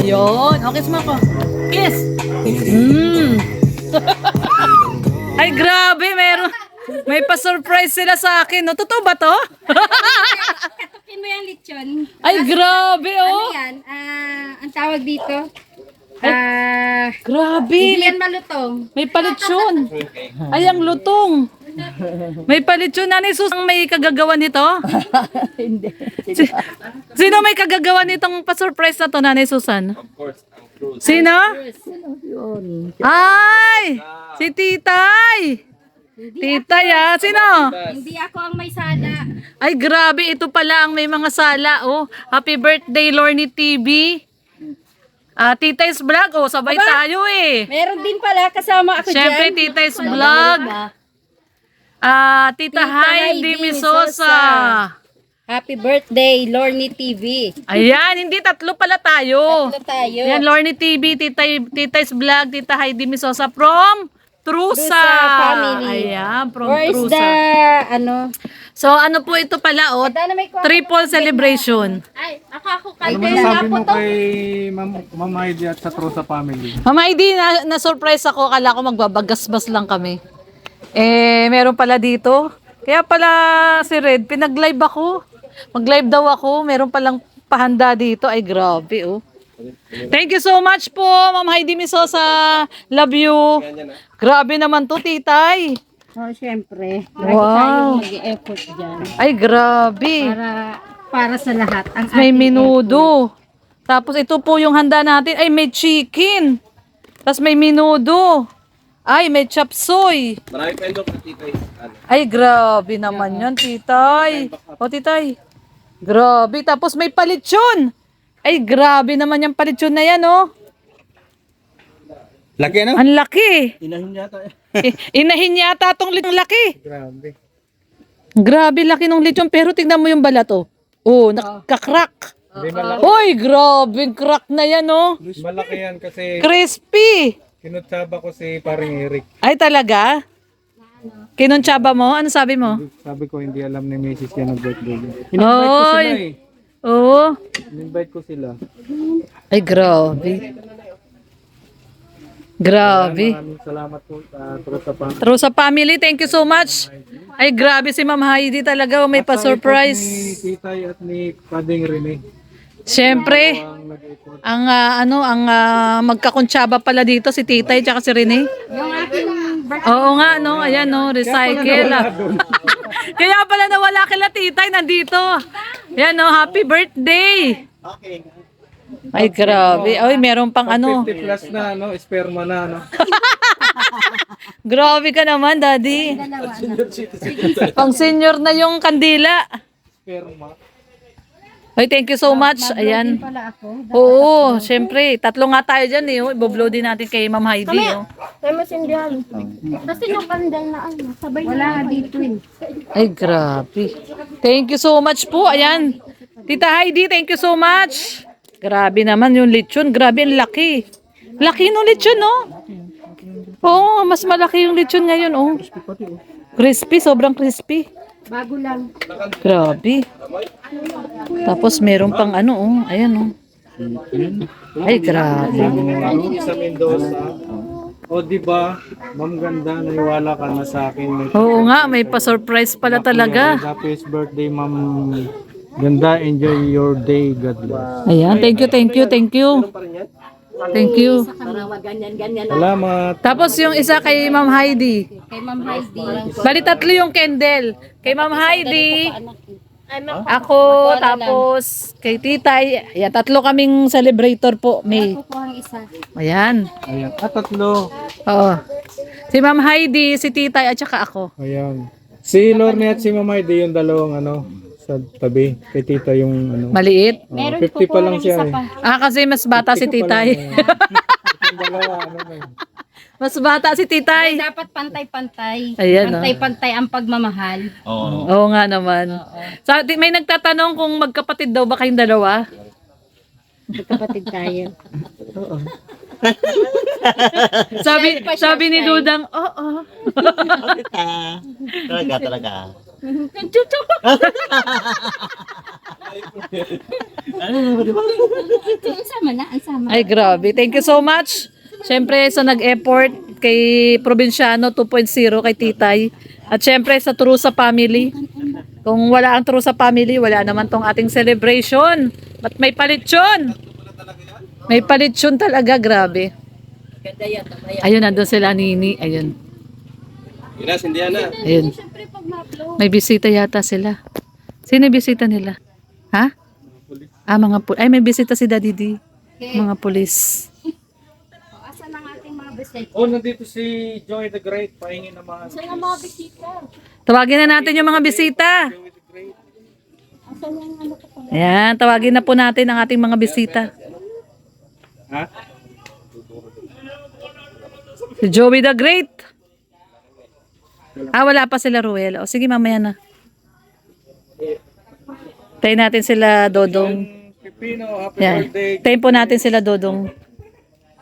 Yun. Okay, suma ko. Kiss. Mm. Ay, grabe. May pa-surprise sila sa akin. No? Totoo ba to? Katukin mo yung lechon. Ay, grabe, oh. Ano yan? Ang tawag dito? Grabe. Hindi yan malutong. May palitsyon. Ay, ang lutong. May palitsyon. Nanay Susan, may kagagawa nito? Hindi. Sino may kagagawa nitong pa-surprise na to, Nanay Susan? Of course, ang cruise. Sino? Yun. Ay! Si Titay! Titay, ah. Sino? Hindi ako ang may sala. Ay, grabe. Ito pala ang may mga sala, oh. Happy birthday, Lorny TV. Titay's Vlog, oh. Sabay tayo, eh. Meron din pala kasama ako Siyempre, dyan. Titay's Vlog. Tita Heidi Misosa. Happy birthday, Lorny TV. Ayan, hindi tatlo pala tayo. Tatlo tayo. Yan, Lorny TV, Titay's Vlog, Tita Heidi Misosa from Trusa. family. Ayan, from Where is Trusa. the, ano? So, ano po ito pala, oh, Dana may triple celebration. Ay, ako kay Ano masasabi mo kay Ma'am Heidi at sa Trusa family? Mama Heidi, na-surprise ako. Kala ko magbabagasbas lang kami. Meron pala dito. Kaya pala si Red, pinag-live ako. Mag-live daw ako. Meron palang pahanda dito. Ay, grabe, oh. Thank you so much po, Ma'am Heidi Misosa. Love you. Grabe naman to, Titay. Oh, syempre. Wow. Mag-effort dyan. Ay, grabe. Para sa lahat. Ang May ating minudo. Tapos ito po yung handa natin. Ay, may chicken. Tapos may minudo. Ay, may chop suey. Marami pa yung titay. Ay, grabe naman yan, Titay. O, Titay. Grabe. Tapos may palitsyon. Ay, grabe naman yung palitsyon na yan, oh. Laki ano? Ang laki. Inahin yata. Inahin yata tong laki. Grabe. Grabe laki ng lechon. Pero tignan mo yung balat, oh. Oh, nakakrak. Hindi malaki. Uy, grabe. Crack na yan, oh. Malaki yan kasi Crispy. kinutsaba ko si paring Eric. Ay, talaga? Kinuntsaba mo? Ano sabi mo? Sabi ko hindi alam ni Mrs. yan ang birthday niya. In-invite ko sila eh. Oo. In-invite ko sila. Ay, grabe. Grabe. Maraming salamat po sa Trusa family. True sa family, thank you so much. Ay, grabe si Ma'am Heidi talaga. May Ni pa-surprise. Titay at ni Pading Rene. Siyempre, Ang nag-effort. ang magkakuntsaba pala dito si Titay tsaka si Rene. Yung aking Oo nga, no? Ayan, no? Recycle. Kaya pala nawala kila Titay nandito. Ayan, no? Happy birthday. Ay, grabe. Ay, meron pang ano. 50 plus na, no? Sperma na, no? Grabe ka naman, Daddy. Pang senior na yung kandila. Sperma. Ay, thank you so much. Ayan. pala ako. Oo, syempre. Tatlo nga tayo dyan eh. Iboblow din natin kay Ma'am Heidi. Oh. Kaya masindihan. Kasi yung kandal na ano, sabay wala dito eh. Ay, grabe. Thank you so much po. Ayan. Tita Heidi, thank you so much. Grabe naman yung lechon. Grabe, ang laki. Laki nung lechon, no? Oo, mas malaki yung lechon ngayon, oh. Crispy, sobrang crispy. Bago lang. Grabe. Tapos meron pang ano, oh. Ayan, oh. Ay, grabe. Sa Mendoza. O di ba, Ma'am Ganda, naniwala ka na sa akin. Oo nga, may pa-surprise pala talaga. Happy birthday, Ma'am Ganda. Enjoy your day. God bless. Ayan, thank you, thank you, thank you. Thank you. Ganyan-ganyan Salamat. Tapos yung isa kay Ma'am Heidi. kay Ma'am Heidi. Bali tatlo yung candle. Kay Ma'am Heidi, ako, tapos kay Titay. Ayan, tatlo kaming celebrator po, May. Kukuha ang isa. Ayan. Ayan. Tatlo. Oo. Si Ma'am Heidi, si Titay, at saka ako. Ayan. Si Lorne at si Ma'am Heidi, yung dalawang ano, sa tabi. Kay tita yung ano. Maliit. Meron 50 pa kukuha lang ng siya isa eh. pa. Kasi mas bata si Titay. Yung dalawa, ano na Mas bata si Titay. Dapat pantay-pantay. Ayan, oh. Pantay-pantay ang pagmamahal. Oo nga naman. May nagtatanong kung magkapatid daw ba kayong dalawa? Magkapatid tayo. Sabi ni Dudang, oo. Talaga. Ang sama na, ang sama. Ay, grabe. Thank you so much. Siyempre, sa nag-effort kay Provinciano 2.0, kay Titay. At siyempre, sa Trusa family. Kung wala ang Trusa family, wala naman tong ating celebration. But may palitsyon. May palitsyon talaga, grabe. Ayun, nandun sila, Nini. Ayun. Yun na, sindihan na. Ayun. Siyempre, pag ma-upload. May bisita yata sila. Sino yung bisita nila? Ha? Mga ay, may bisita si Daddy D. Mga pulis. Asan ang ating mga bisita? Oh, nandito si Joy the Great. Pahingi naman. Asan ang mga bisita? Tawagin na natin yung mga bisita. Asan yung ano ko pa? Ayan, tawagin na po natin ang ating mga bisita. Ha? Si Joey the Great. Wala pa sila, Ruel. O, sige, mamaya na. Tayo natin sila, Dodong. Pipino, happy Yan. birthday. Tayo po natin sila, Dodong.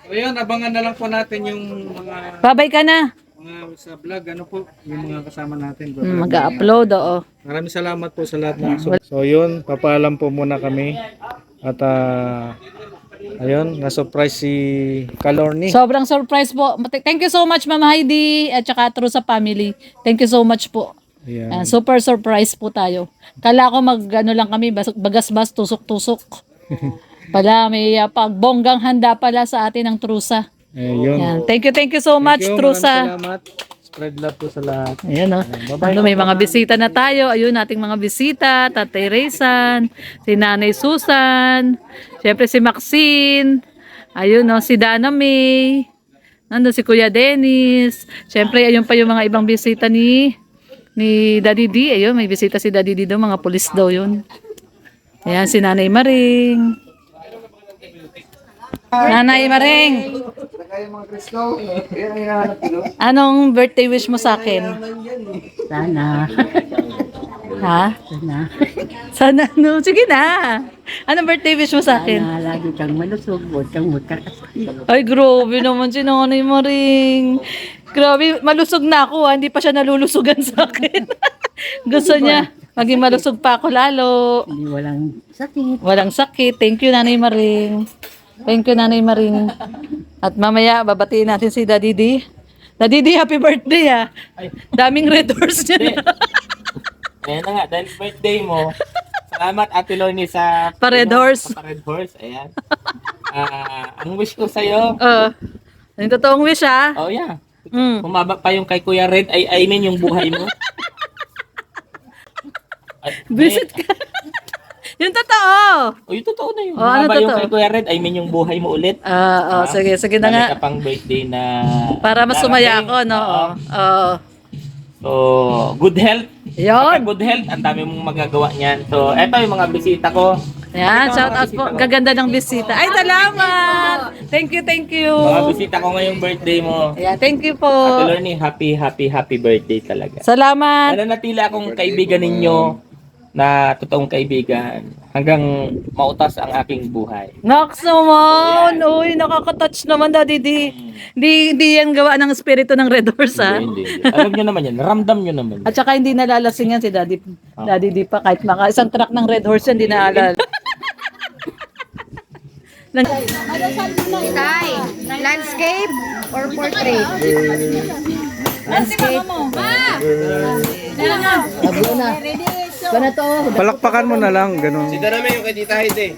So yun, abangan na lang po natin yung mga Babay ka na. sa vlog. Ano po, yung mga kasama natin. Mag-upload, oo. Maraming salamat po sa lahat ng so yun, papaalam po muna kami. At ayun, na-surprise si Kalorni. Sobrang surprise po. Thank you so much, Ma'am Heidi, at saka True sa family. Thank you so much po. Ayan. Super surprise po tayo. Kala ko mag-ano lang kami, bagas-bas, tusok-tusok. Pala, may pagbonggang handa pala sa atin ng Trusa. Ayun. Yan. Thank you so much, Thank you, Trusa. maraming salamat. Spread love po sa lahat. Ayan o. Ano, may mga bisita na tayo. Ayun, ating mga bisita. Tatay Raysan, si Nanay Susan, syempre si Maxine, ayun o, si Dana May, nandun si Kuya Dennis. Syempre, ayun pa yung mga ibang bisita ni Daddy D. Ayun, may bisita si Daddy D doon, mga pulis daw yun. Ayan, si Nanay Maring. Nanay Maring. Anong birthday wish mo sa akin? Sana. Ha? Sana. Sana, no? Sige na. Anong birthday wish mo sa akin? Sana lagi kang malusog. Huwag kang magkakasakit. Ay, grabe naman si Nanay Maring. Grabe, malusog na ako. Hindi pa siya nalulusugan sa akin. Gusto niya, maging malusog pa ako lalo. Hindi walang sakit. Walang sakit. Thank you, Nanay Maring. Thank you, Nanay Maring. At mamaya, babatiin natin si Daddy D. Daddy D, happy birthday, ha. Daming red horse niya. Ayan na nga, dahil birthday mo. Salamat, Ate Lorny, sa Pa-red horse. Sa red horse, ayan. Ang wish ko sa'yo, Yung totoong wish, ha. oh yeah, Mm. humaba pa yung kay Kuya Red, I mean yung buhay mo. Visit ka. Yung totoo. O, yung totoo na yun. Oh, ano Humaba yung totoo? kay Kuya Red, I mean yung buhay mo ulit. Sige, sige na Dami nga. ka pang birthday na Para masumaya darating. ako, no? Oo. Oo. So, good health. Yun. Good health, ang dami mong magagawa niyan. So, eto yung mga bisita ko. Yan, shout out po. Gaganda ng bisita. Ay, salamat! Thank you, thank you. Mga bisita ko ngayong birthday mo. Yeah, thank you po. Ate Lorny, happy birthday talaga. Salamat. Nananatili akong kaibigan ninyo na totoong kaibigan hanggang mautas ang aking buhay. Nox naman. Uy, nakaka-touch naman, Daddy D. Di yan gawa ng espiritu ng Red Horse, ha? Hindi. Alam nyo naman yan. Ramdam nyo naman yan. At saka hindi nalalasingan si Daddy. Daddy D pa. Kahit maka isang truck ng Red Horse yan, hindi naalala. Tay, landscape or portrait? Landscape. Abo na. Sana to. Palakpakan mo na lang, ganun. Sita namin yung kay Tita Heidi.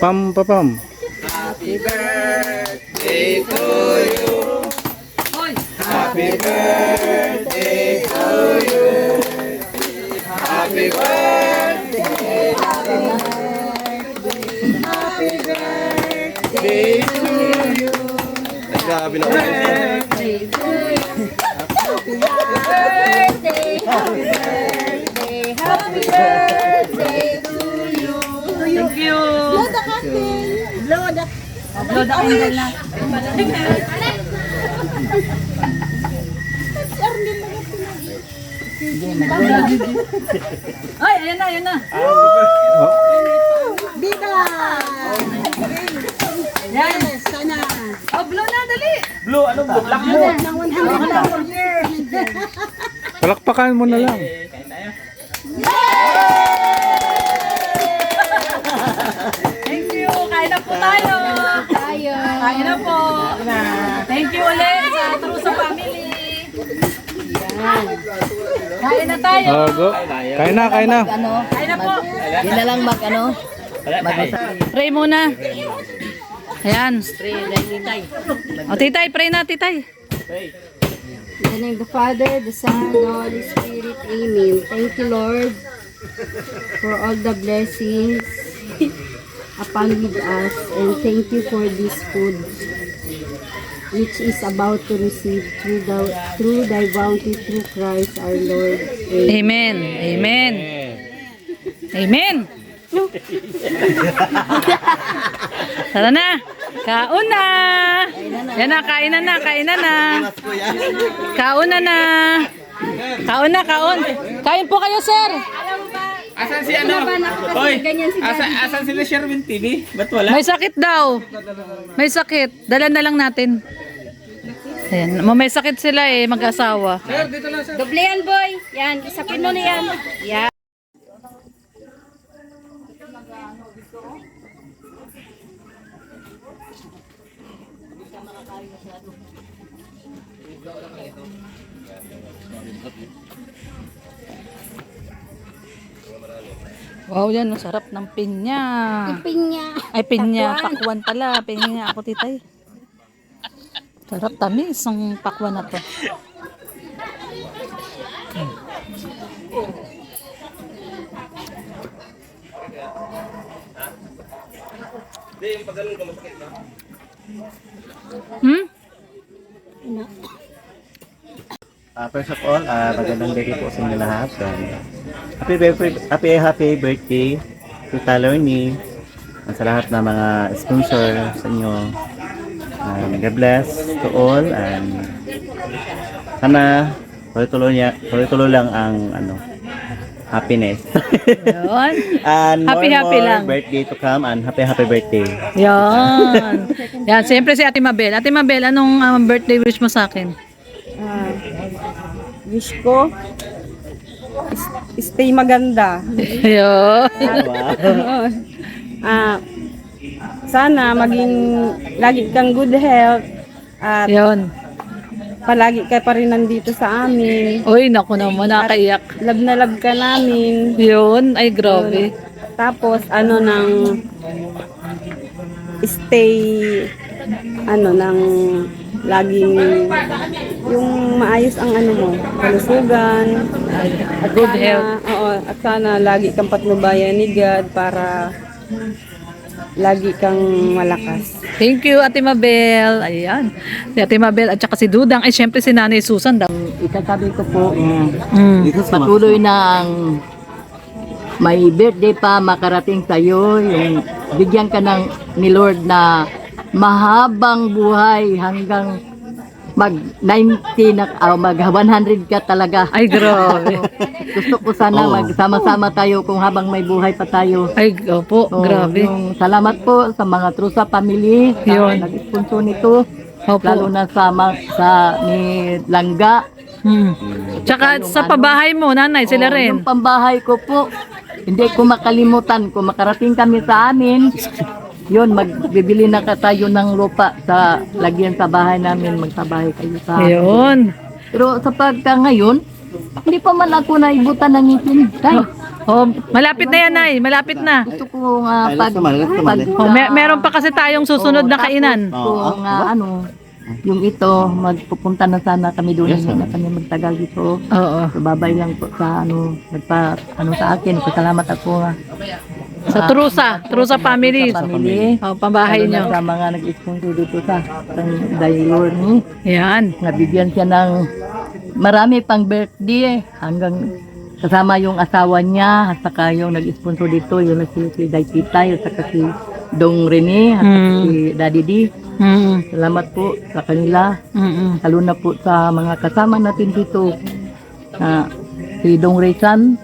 Pam, papam. Nagsabi na Thank you. Blow the candle na. Ay, ayan na, ayan na. Yan. Oh, blow na, dali. Blue, ano ba? Black mo. Palakpakan mo na lang. Kain tayo. Kain na tayo. Oh, go. Kain na, kain na. Ano? Kain na po. Yun na lang mag-ano? Pray muna. Ayan. O, titay, pray na, titay. In the name of the Father, the Son, the Holy Spirit. Amen. Thank you, Lord, for all the blessings upon with us. And thank you for this food, which is about to receive through thy bounty through Christ our Lord. Amen. Amen. Amen. Tara na. Kaon na. Yan na, kainan na, kainan na. Kaon na na. Kaon na, kaon. Kain po kayo, sir. Asan si ano? Hoy, asan sila Sherwin TV? Ba't wala? May sakit daw. May sakit. Dala na lang natin. Ayan. May sakit sila eh, mag-asawa. Doble yan, boy. Yan, isapin mo na yan. Yan. Wow, yan. Ang sarap ng pinya. Pinya. Ay, pinya. Pakwan pala. Pinya ako, titay. Sarap, tamis ang pakwan na to. Hmm? First of all, magandang day po sa inyo lahat. Happy birthday to Talorny. Sa lahat ng mga sponsor sa inyo. God bless to all. And sana tuloy lang ang happiness. Yun. And Happy lang. birthday to come and happy birthday. Yan. Yan, siyempre si Ate Mabel. Ate Mabel, anong birthday wish mo sa akin? Wish ko, stay maganda. Yun. Sana maging lagi kang good health at Yun. palagi ka pa rin nandito sa amin. Uy, naku naman, nakaiyak. Love na love ka namin. Yun, ay grabe. Tapos stay nang laging yung maayos ang mo, kalusugan, at Good sana, health. Oo, at sana lagi kang patnubayan ni God para lagi kang malakas. Thank you, Ate Mabel. Ayan. Si Ate Mabel at saka si Dudang. Ay, syempre si Nanay Susan daw. Itasabi ko po, Mm. patuloy na ang may birthday pa makarating sa'yo, yung bigyan ka ni Lord na mahabang buhay hanggang mag 90 na mag 100 ka talaga. Ay, grabe. Gusto ko sana magsama-sama tayo kung habang may buhay pa tayo. Ay, opo, Oh, grabe. yung salamat po sa mga Trusa family Yun. na nag-sponsor nito. Opo. Lalo na sa ni Langga. Hmm. Tsaka sa pabahay mo, nanay, sila Oh, rin. Yung pambahay ko po, hindi ko makalimutan. Kung makarating kami sa amin, yun, magbibili na ka tayo ng lupa sa lagyan sa bahay namin. Magsabahay kayo sa amin. Ayun. Pero sa pagka ngayon, hindi pa man ako naibutan ng ngipin. Tay, Oh, malapit na yan, nay. Malapit na. gusto ko nga Oh, meron pa kasi tayong susunod na kainan. Kung yung ito, magpupunta na sana kami doon. Hindi na kami magtagal dito. Oo. So, babay lang po sa sa akin. Pasalamat ako Sa Trusa family. sa family. Oh, pambahay Lalo na nyo. sa mga nag-sponsor dito sa Dayor ni. Yan. Nabigyan siya ng marami pang birthday hanggang kasama yung asawa niya at saka yung nag-sponsor dito yung si Day Titay at saka si Dong Rene at saka si Daddy D. Mm. Salamat po sa kanila. Mm. Lalo na po sa mga kasama natin dito. Si Dong Rizan.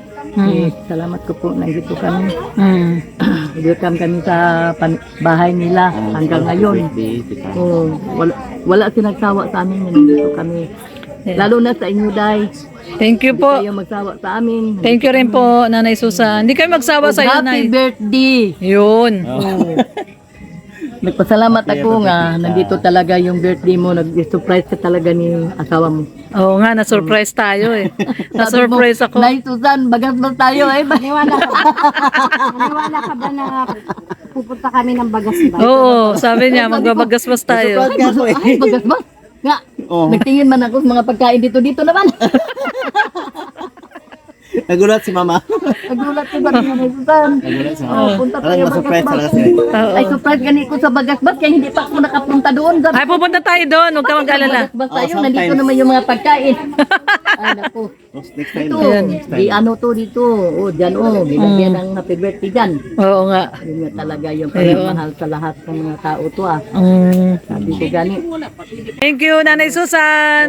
Salamat ko po nandito kami. Mm. Welcome kami sa bahay nila hanggang ngayon. Oh, wala sinagsawa sa amin, nandito kami. Lalo na sa inyo, Day. Thank you po. Kayo magsawa sa amin. Thank you rin po, Nanay Susan. Hindi kayo magsawa sa iyo, Happy Nay. birthday! Yun. Nagpasalamat ako nga nandito talaga yung birthday mo, nag-surprise ka talaga ni asawa mo. Oo nga, na-surprise tayo eh. Na-surprise ako. Nay Susan, bagas tayo eh. Naniwala ka ba na pupunta kami ng Bagasbay? Oo, sabi niya, magbabagasbas tayo. Ay, bagas ba? Nga, nagtingin man ako sa mga pagkain dito naman. Nagulat si mama. Nagulat ko ba ni Nay Susan? Nagulat si Oh, mama. punta Parang tayo na-surprise talaga Bagasbas. siya. Oo. Ay, surprise gani ko sa Bagasbas kaya hindi pa ako nakapunta doon. Sabi Ay, pupunta tayo doon. Huwag ka mag-alala. Bagasbas tayo, Oh, nandito sometimes. naman yung mga pagkain. Ay, naku. Next time. Ito, Next time. di ano to dito. O, dyan o, binagyan ng happy birthday dyan. Oo nga. Yun nga talaga yung Ayun. pagmamahal sa lahat ng mga tao to ah. Mm. Sabi ko gani. Thank you, Nanay Susan.